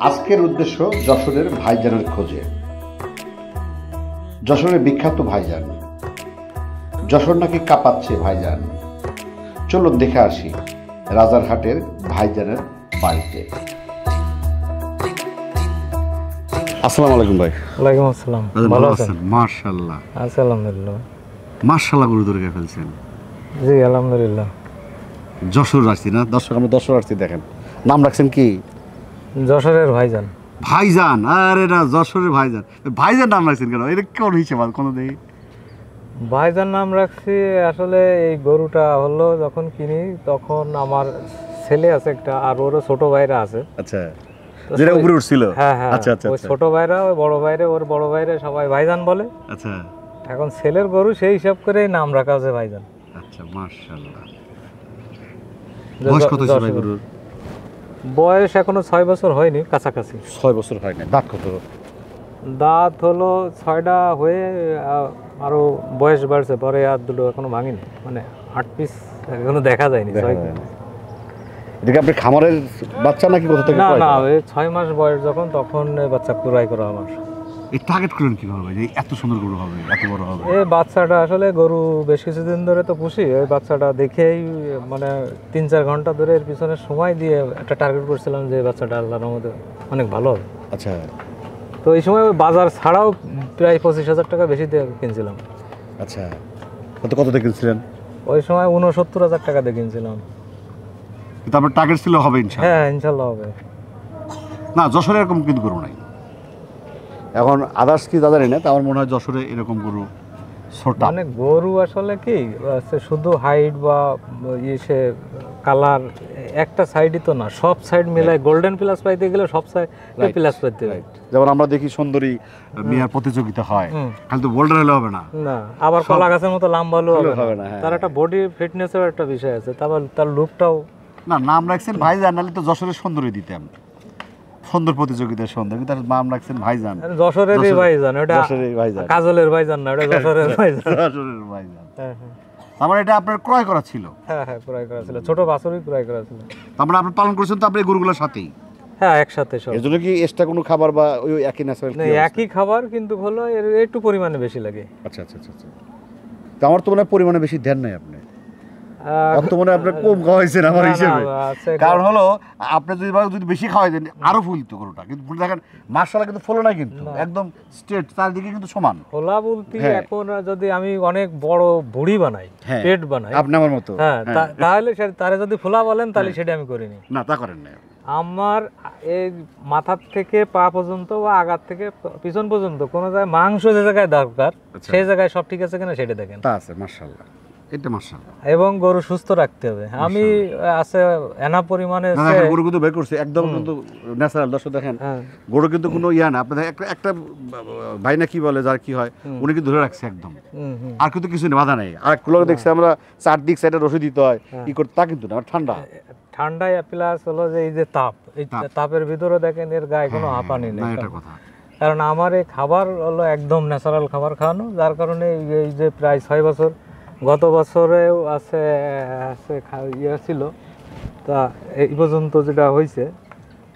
আজকের উদ্দেশ্য যশোরের ভাইজানের খোঁজে। যশোরের বিখ্যাত ভাইজান, যশোর নাকি কাঁপাচ্ছে ভাইজান। চলুন দেখে আসি রাজারহাটের ভাইজানের বাড়িতে। আসসালামু আলাইকুম ভাই। ওয়ালাইকুম আসসালাম। ভালো আছেন? মাশাআল্লাহ। আছি আলহামদুলিল্লাহ। মাশাআল্লাহ গরু ধরে ফেলছেন। জি আলহামদুলিল্লাহ। যশোর আসছি না দর্শক, আমরা যশোর আসছি। দেখেন নাম রাখছেন কি? যশোরের ভাইজান। ভাইজান? আরে না, যশোরের ভাইজান। ভাইজান নাম রাখছেন কেন? এটা কোন হিসেব কোনো দেখি? ভাইজান নাম রাখছি আসলে এই গরুটা হলো যখন কিনি তখন আমার ছেলে আছে একটা, আর ওরও ছোট ভাইরা আছে। আচ্ছা, যেটা উপরে উঠছিল। হ্যাঁ হ্যাঁ, আচ্ছা আচ্ছা, ওই ছোট ভাইরা ওই বড় ভাইরে, ওর বড় ভাইরে সবাই ভাইজান বলে। আচ্ছা, এখন ছেলের গরু সেই হিসাব করে নাম রাখা আছে ভাইজান। আচ্ছা মাশাআল্লাহ। বয়স কত হয়েছে ভাই গরুর? বয়স এখনো 6 বছর হয়নি, কাছাকাছি। 6 বছর হয় না। দাঁত কত? দাঁত হলো 6টা হয়ে আরো বয়স বাড়ছে, পরে আর দুটো এখনো ভাঙিনি, মানে 8 পিস এখনো দেখা যায়নি। এটা কি আপনার খামারের বাচ্চা নাকি কোথা থেকে? না না, ওই 6 মাস বয়স যখন তখন বাচ্চা কুড়াই করা আমার। এই টার্গেট করেন কিভাবে যে এত সুন্দর গরু হবে, এত বড় হবে? এই বাচ্চাটা আসলে গরু বেশ কিছুদিন ধরে তো পুষি, ওই বাচ্চাটা দেখেই মানে 3-4 ঘন্টা ধরে এর পিছনে সময় দিয়ে একটা টার্গেট করছিলাম যে বাচ্চাটা আল্লাহর রহমতে অনেক ভালো হবে। আচ্ছা, তো এই সময় বাজার ছাড়াও প্রায় 25,000 টাকা বেশি দিয়ে কিনছিলাম। আচ্ছা, কত দিয়ে কিনছিলেন? ওই সময় 69,000 টাকা দিয়ে কিনছিলাম। কিন্তু আপনার টার্গেট ছিল হবে ইনশাআল্লাহ? হ্যাঁ ইনশাল্লাহ হবে। না, যশোরে এরকম কিন্তু গরু নাই এখন। আদার্স কি জানি না, আমার মনে হয় যশোরে এরকম গরু ছোটা। মানে গরু আসলে কি শুধু হাইট বা ইসে কালার একটা সাইডই তো না, সব সাইড মিলাই গোল্ডেন প্লাস পাইতে গেলে সব সাইড প্লাস পাইতে হয়। যেমন আমরা দেখি সুন্দরী মিয়ার প্রতিযোগিতা হয়, খালি তো বোল্ডার হলে হবে না, না আবার কলা গাছের মতো লাম্বা হবে না। হ্যাঁ, তার একটা বডি ফিটনেসের একটা বিষয় আছে, তারপর তার লুকটাও। না, নাম রাখছেন ভাইজান, নাহলে তো যশোরের সুন্দরী দিতাম। সুন্দর প্রতিযোগিতার সুন্দর, কিন্তু তার নাম রাখছেন ভাইজান। যশোরেরই ভাইজান, ওটা যশোরের ভাইজান, কাজলের ভাইজান না, ওটা যশোরের ভাইজান। যশোরের ভাইজান। হ্যাঁ হ্যাঁ, আমার এটা আপনার ক্রয় করা ছিল? হ্যাঁ হ্যাঁ, ক্রয় করা ছিল, ছোট বাছুরই ক্রয় করা ছিল। আমরা আপনি পালন করেছেন তো আপনার গরুগুলোর সাথেই? হ্যাঁ একসাথে সব। এর জন্য কি এক্সট্রা কোনো খাবার বা ওই একই ন্যাচারাল? না, একই খাবার, কিন্তু হলো এর একটু পরিমাণে বেশি লাগে। আচ্ছা আচ্ছা আচ্ছা, তো আমার তো মনে হয় পরিমাণে বেশি দেন নাই আপনি, তো মনে হয় আপনি কম খাওয়াইছেন আমার হিসেবে। কারণ হলো আপনি যদি বেশি খাওয়াই দেন আরো ফুলতো গরুটা, কিন্তু ফুল দেখেন মাশাআল্লাহ, কিন্তু ফলো নাই, কিন্তু একদম স্ট্রেট, চারদিকে কিন্তু সমান ফোলা বলতে। এখন যদি আমি অনেক বড় ভুড়ি বানাই, পেট বানাই আপনি আমার মতো, হ্যাঁ, তাহলে তারে যদি ফোলা বলেন তাহলে সেটা আমি করিনি। না, তা করেন না। আমার এই মাথার থেকে পা পর্যন্ত বা আগার থেকে পিছন পর্যন্ত কোন জায়গায় মাংস যে জায়গায় দরকার সেই জায়গায় সব ঠিক আছে কিনা সেটা দেখেন। তা আছে মাশাআল্লাহ, এটা মাশাআল্লাহ। এবং গরু সুস্থ রাখতে হবে। আমি আছে এনা পরিমাণে গরু কিন্তু বের করছে একদম, কিন্তু ন্যাচারাল। দর্শক দেখেন, গরু কিন্তু কোনো ইয়া না। আপনাদের একটা ভাই না কি বলে, যার কি হয় উনি কিন্তু ধরে রাখছে একদম, আর কিন্তু কিছু বাধা নেই। আর এক লোক দেখছি আমরা চারদিক সাইডে রশি দিতে হয় কি করতে, তা কিন্তু না। ঠান্ডায় প্লাস হলো যে এই যে তাপ, এই তাপের ভিতরে দেখেন এর গায়ে কোনো হাঁপানি নেই। কারণ আমার এই খাবার হলো একদম ন্যাচারাল খাবার খাওয়ানো, যার কারণে এই যে প্রায় 6 বছর, গত বছরেও আছে ইয়ে ছিল, তা এই পর্যন্ত যেটা হয়েছে,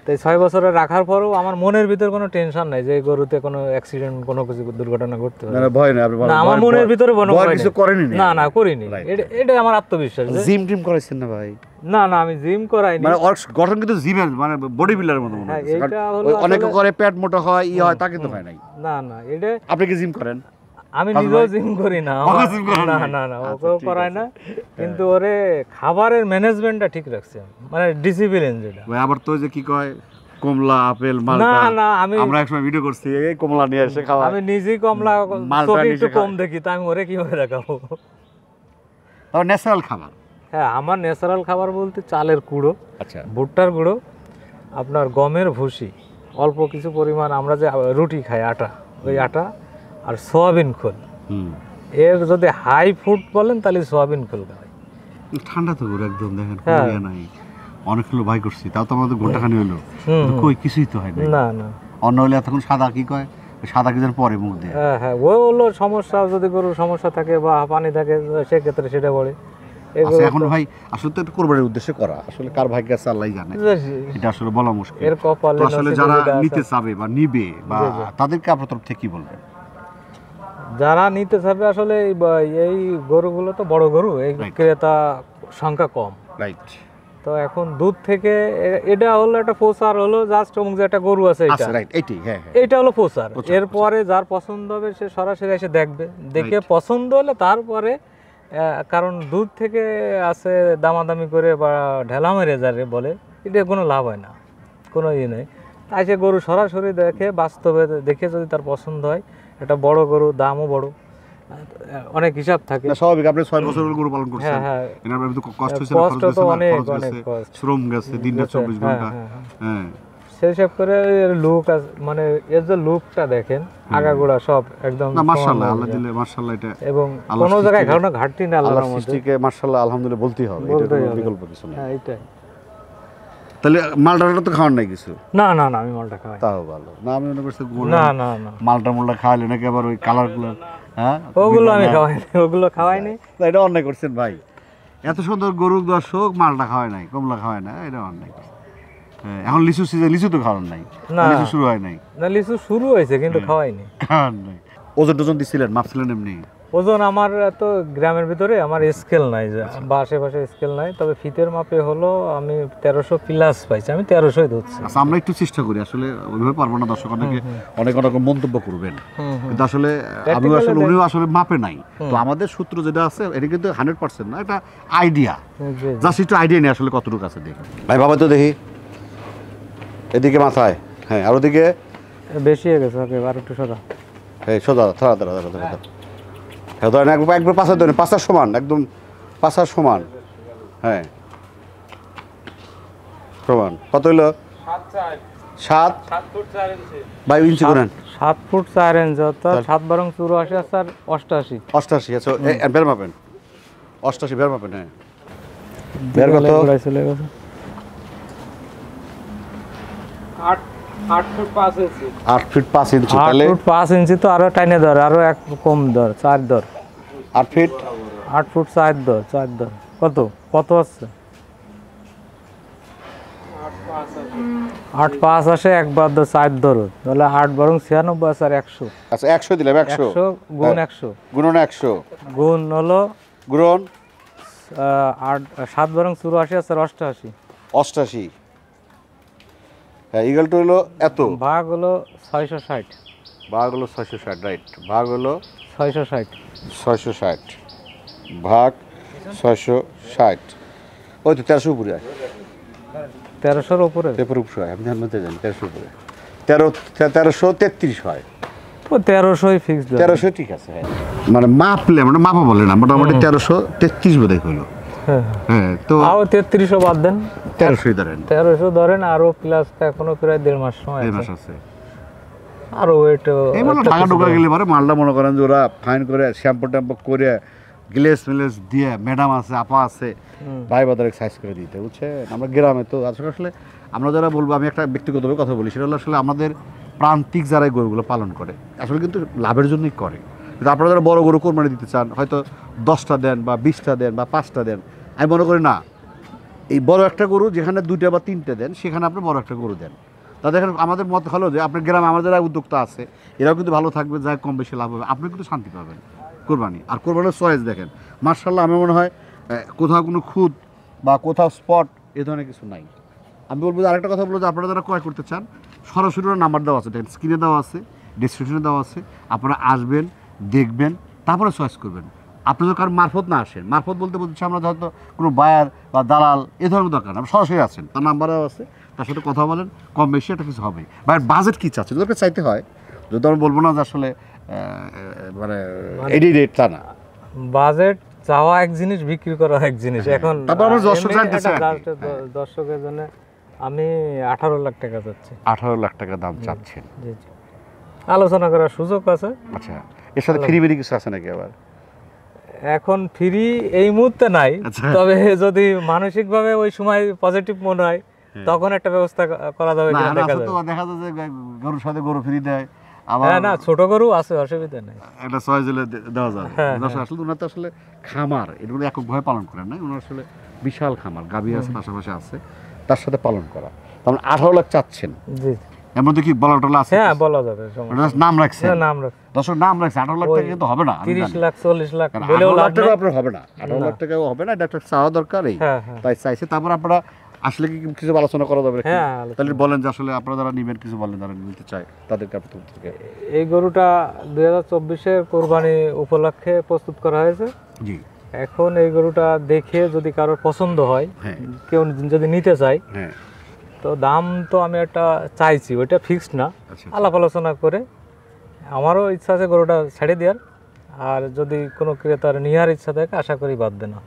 তাই 6 বছরে রাখার পরেও আমার মনের ভিতরে কোনো টেনশন নাই যে এই গরুতে কোনো অ্যাক্সিডেন্ট, কোনো কিছু দুর্ঘটনা ঘটতে পারে না। আমার মনের ভিতরে কিছু করেনি, না না করিনি। এটা আমার আত্মবিশ্বাস। জিম টিম করাইছেন না ভাই? না না, আমি জিম করাইনি। মানে গঠন কিন্তু জিমের, মানে বডি বিল্ডারের মতো মনে হয়। অনেকে করে পেট মোটা হয়, ই হয়, তা কিন্তু হয় নাই। না না, এটা আপনি কি জিম করেন? আমি নিজেও জিম করি না। না না না, ওকেও করাই না, কিন্তু ওরে খাবারের ম্যানেজমেন্টটা ঠিক রাখছে, মানে ডিসিপ্লিন যেটা। আবার তো যে কি কয় কমলা, আপেল, মালটা। না না, আমরা একসময় ভিডিও করছি, এই কমলা নিয়ে এসে খাওয়া। আমি নিজেই কমলা একটু কম দেখি, তা আমি ওরে কিভাবে দেখাবো? তাও ন্যাচারাল খাবার। হ্যাঁ, আমার ন্যাচারাল খাবার বলতে চালের গুঁড়ো, আচ্ছা, ভুট্টার গুঁড়ো, আপনার গমের ভুসি, অল্প কিছু পরিমাণ আমরা যে রুটি খাই আটা, ওই আটা, আর সোয়াবিন খোল। এর যদি হাই ফুড বলেন তাহলে সোয়াবিন খোল খাই। ঠান্ডা তো গরু একদম, দেখেন কোনো নাই। অনেক কিলো ভাই করছি, তাও তো আমাদের ঘন্টাখানি হলো, কই কিছুই তো হয় না। না, অন্য হলে এতক্ষণ সাদা কি কয়, সাদা কিছুর পরে মুখ দিয়ে। হ্যাঁ হ্যাঁ, ও হলো সমস্যা, যদি গরুর সমস্যা থাকে বা পানি থাকে সেক্ষেত্রে সেটা বলে। এগুলো এখন ভাই আসলে তো এটা কোরবানির উদ্দেশ্যে করা, আসলে কার ভাগ্য আছে আল্লাহই জানে, এটা আসলে বলা মুশকিল। এর কপালে তো আসলে নসিবে যারা যেটা আছে। নিতে চাবে বা নিবে বা জি, জি। তাদেরকে আপনার তরফ থেকে কি বলবেন? যারা নিতে চাবে আসলে এই গরুগুলো তো বড় গরু, এই Right. ক্রেতা সংখ্যা কম। রাইট, তো এখন দুধ থেকে এটা হলো একটা প্রচার, হলো জাস্ট যে একটা গরু আছে এটা, আচ্ছা রাইট, এইটাই, হ্যাঁ হ্যাঁ, এটা হলো প্রচার। প্রচার, এরপরে যার পছন্দ হবে সে সরাসরি এসে দেখবে, দেখে Right. পছন্দ হলে তারপরে কারণ দুধ থেকে আছে দামাদামি করে বা ঢেলা মেরে যারে বলে, এটা কোনো লাভ হয় না, কোনো ইয়ে নেই। তাই সে গরু সরাসরি দেখে বাস্তবে দেখে যদি তার পছন্দ হয়, এটা বড় গরু, দামও বড়, অনেক হিসাব থাকে। না স্বাভাবিক, আপনি 6 বছর গরু পালন করছেন, হ্যাঁ হ্যাঁ, এনার তো কষ্ট হয়েছে, কষ্ট খরচ তো গেছে, অনেক খরচ অনেক গেছে, কষ্ট। শ্রম গেছে, দিন রাত 24 ঘন্টা, হ্যাঁ সেই হিসাব করে এর লুক মানে এর যে লুকটা দেখেন, আগাগোড়া সব একদম না মাশাআল্লাহ, সমান আল্লাহ হয়ে দিলে মাশাআল্লাহ, এটা যায়। এবং আল্লাহর কোনো জায়গায় সৃষ্টিকে- কোনো ঘাটতি না আল্লাহর আল্লাহর মধ্যে। সৃষ্টিকে মাশাআল্লাহ আলহামদুলিল্লাহ বলতেই হবে, এটা বলতেই কোনো হবে। বিকল্প কিছু নেই। হ্যাঁ এইটাই। তাহলে মালটা তো খাওয়ার নাই কিছু, না না না, আমি মালটা খাওয়াই না। তাও ভালো না, আমি মনে করছি না না না, মালটা খাওয়ালে নাকি আবার ওই কালারগুলো, হ্যাঁ ওগুলো আমি খাওয়াই না, ওগুলো খাওয়াই নি। না, এটা অন্যায় করছেন ভাই, এত সুন্দর গরু দর্শক মালটা খাওয়ায় নাই, কমলা খাওয়ায় না, এটা অন্যায় করছে। হ্যাঁ, এখন লিচু সিজন, লিচু তো খাওয়ার নাই, না। লিচু শুরু হয় নাই, না লিচু শুরু হয়েছে কিন্তু খাওয়াইনি। খাওয়ার নাই। ওজন টোজন দিছিলেন, মাপছিলেন এমনি? ওজন আমার তো গ্রামের ভিতরে আমার স্কেল নাই, বা আশেপাশে স্কেল নাই, তবে ফিতের মাপে হলো আমি 1300 প্লাস পাইছি, আমি 1300 ধরছি। আচ্ছা, আমরা একটু চেষ্টা করি, আসলে ওইভাবে পারবো না, দর্শক অনেকে অনেক রকম মন্তব্য করবেন, কিন্তু আসলে আমিও আসলে উনিও আসলে মাপে নাই, তো আমাদের সূত্র যেটা আছে এটা কিন্তু 100% না, এটা আইডিয়া, জি, জি। জাস্ট একটু আইডিয়া নেই আসলে কতটুকু আছে দেখি। ভাই বাবা তো দেখি এদিকে মাথায়, হ্যাঁ, আর ওদিকে বেশি হয়ে গেছে, ওকে আর একটু সরা। হ্যাঁ সোজা ধরা ধরা ধরা ধরা, হ্যাঁ ধরেন একবার একবার পাশার ধরেন, পাশার সমান, একদম পাশার সমান, হ্যাঁ সমান। কত হইলো? 7 বাই ইঞ্চি করেন, 7 ফুট 4 ইঞ্চি, অর্থাৎ 7 বারং 84 আর 88। 88, আচ্ছা বের মাপেন, 88 বের মাপেন, হ্যাঁ বের কত? চলে গেছে 8 ফুট 5 ইঞ্চি। 8 ফিট 5 ইঞ্চি, 8 তাহলে ফুট 5 ইঞ্চি তো আরো টাইনে ধর, আরো এক কম ধর, 4 ধর। 8 ফিট 8 ফুট 4 ধর, 4 ধর। কত কত আছে? 8 5 আসে, একবার ধর 4 ধর, তাহলে 8 বারং 96 আছে আর 100। আচ্ছা 100 দিলাম, 100 100 গুণ 100 গুণন 100 গুণ হলো গুণন 7 বারং 84 আছে আর 88, 88, হ্যাঁ ইকুয়াল টু হলো এত, ভাগ হলো 660, ভাগ হলো 660, রাইট, ভাগ হলো 660। 660 ভাগ 660, ওই তো 1300 উপরে হয়, 1300-র উপরে পেপার উপরে হয়, আপনি জানতে জানেন 1300 উপরে, 1333 হয়, তো 1300ই ফিক্সড। 1300 ঠিক আছে, হ্যাঁ মানে মাপলে মানে মাপা বলে না, মোটামুটি 1333 বোধহয় হলো, হ্যাঁ হ্যাঁ তো আও 3300 বাদ দেন, 1300 ধরেন, 1300 ধরেন, আরো প্লাস এখনো প্রায় 1.5 মাস সময় এই আছে, মাস আছে। আরো ওয়েট। এই মানে ঢাকা ঢোকা গেলে পরে মালটা মনে করেন যে ওরা ফাইন করে শ্যাম্পু ট্যাম্পু করে গ্লেস মিলেস দিয়ে, ম্যাডাম আছে, আপা আছে, ভাই বাজারে সাইজ করে দিতে, বুঝছেন? আমরা গ্রামে তো আসলে আমরা যারা বলবো, আমি একটা ব্যক্তিগতভাবে কথা বলি, সেটা হলো আসলে আমাদের প্রান্তিক যারা এই গরুগুলো পালন করে আসলে কিন্তু লাভের জন্যই করে, কিন্তু আপনারা যারা বড় গরু কোরবানি দিতে চান, হয়তো 10টা দেন বা 20টা দেন বা 5টা দেন, আমি মনে করি না, এই বড় একটা গরু যেখানে 2টা বা 3টে দেন, সেখানে আপনি বড় একটা গরু দেন। তা দেখেন আমাদের মত হলো যে আপনার গ্রামে আমাদের যারা উদ্যোক্তা আছে এরাও কিন্তু ভালো থাকবে, যা কম বেশি লাভ হবে, আপনি কিন্তু শান্তি পাবেন কোরবানি। আর কোরবানির চয়েস দেখেন মার্শাল্লাহ, আমার মনে হয় কোথাও কোনো খুদ বা কোথাও স্পট এ ধরনের কিছু নাই। আমি বলবো যে আরেকটা কথা বলবো যে আপনারা যারা ক্রয় করতে চান, সরাসরি নাম্বার দেওয়া আছে, দেখেন স্ক্রিনে দেওয়া আছে, ডিসক্রিপশনে দেওয়া আছে, আপনারা আসবেন, দেখবেন, তারপরে চয়েস করবেন। আপনি যদি কারো মারফত না আসেন, মারফত বলতে বলছি আমরা হয়তো কোনো বায়ার বা দালাল এ ধরনের দরকার না, সরাসরি আছেন, তার নাম্বারও আছে, তার সাথে কথা বলেন, কম বেশি একটা কিছু হবে। ভাই বাজেট কী চাচ্ছে, যদি চাইতে হয়, যদি আমি বলবো না যে আসলে মানে এডি রেট, তা না, বাজেট চাওয়া এক জিনিস, বিক্রি করা এক জিনিস। এখন তারপর আমরা দর্শক এমনি জানতে চাই একটা আর কি। দর্শকের জন্য আমি 18 লাখ টাকা চাচ্ছি। 18 লাখ টাকা দাম চাচ্ছেন? জি জি, আলোচনা করার সুযোগ আছে। আচ্ছা, এর সাথে ফ্রি বেরি কিছু আছে নাকি আবার? এখন ফ্রি এই মুহূর্তে নাই, আচ্ছা। তবে যদি মানসিকভাবে ওই সময় পজিটিভ মনে হয় তখন একটা ব্যবস্থা করা যাবে না কিনা না, দেখা আছে যাবে। তো, দেখা যায় যে গরুর সাথে গরু ফ্রি দেয়, আবার হ্যাঁ না ছোট গরু আছে, অসুবিধা নেই, একটা চয়েস হলে দেওয়া যাবে। আসলে ওনার তো আসলে খামার এগুলো এককভাবে পালন করেন না, ওনার আসলে বিশাল খামার, গাভী আছে পাশাপাশি আছে, তার সাথে পালন করা। তার 18 লাখ চাচ্ছেন, জি এর মধ্যে কি বলা টলা আছে? হ্যাঁ বলা যাবে, নাম রাখছে, নাম রাখছে দর্শক নাম রাখছে। 18 লাখ টাকা কিন্তু হবে না, 30 লাখ 40 লাখ 18 লাখ টাকা আপনার হবে না, 18 লাখ টাকাও হবে না, এটা একটা চাওয়া দরকার, এই তাই চাইছে। তারপর আপনারা আসলে কি কিছু আলোচনা করা যাবে? হ্যাঁ তাহলে বলেন যে আসলে আপনারা যারা নিবেন কিছু বলেন, যারা নিতে চায় তাদেরকে আপনার থেকে। এই গরুটা 2024-এর কোরবানি উপলক্ষে প্রস্তুত করা হয়েছে। জি, এখন এই গরুটা দেখে যদি কারোর পছন্দ হয়, হ্যাঁ কেউ যদি নিতে চায়, হ্যাঁ, তো দাম তো আমি একটা চাইছি, ওইটা ফিক্সড না, আচ্ছা আলাপ আলোচনা করে। আমারও ইচ্ছা আছে গরুটা ছেড়ে দেওয়ার, আর যদি কোনো ক্রেতার নেওয়ার ইচ্ছা থাকে আশা করি বাঁধবে না।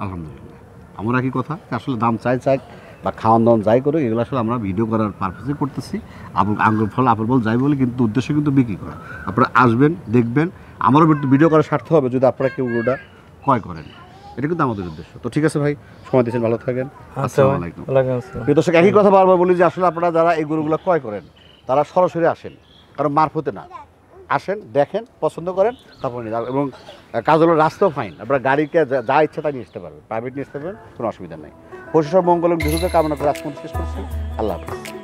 আলহামদুলিল্লাহ। আমরা কি কথা আসলে দাম চাই বা খাওয়ান দাওয়ান যাই করে, এগুলো আসলে আমরা ভিডিও করার পারপাসে করতেছি। আঙুর ফল আপেল ফল যাই বলে, কিন্তু উদ্দেশ্য কিন্তু বিক্রি করা। আপনারা আসবেন, দেখবেন, আমারও ভিডিও করার স্বার্থ হবে যদি আপনারা কেউ গরুটা ক্রয় করেন, এটা কিন্তু আমাদের উদ্দেশ্য। তো ঠিক আছে ভাই, সময় দিয়েছেন, ভালো থাকেন, আসসালামু আলাইকুম। প্রিয় দর্শক, একই কথা বারবার বলি যে আসলে আপনারা যারা এই গরুগুলো ক্রয় করেন তারা সরাসরি আসেন, কারণ মারফতে না, আসেন, দেখেন, পছন্দ করেন, তারপর নিয়ে যাবেন। এবং কাজ হলো রাস্তাও ফাইন, আপনারা গাড়িকে যা ইচ্ছা তাই নিয়ে আসতে পারবেন, প্রাইভেট নিয়ে আসতে পারবেন, কোনো অসুবিধা নেই। পশু সব মঙ্গল এবং দীর্ঘ কামনা করে আজকে শেষ করছি। আল্লাহ হাফিজ।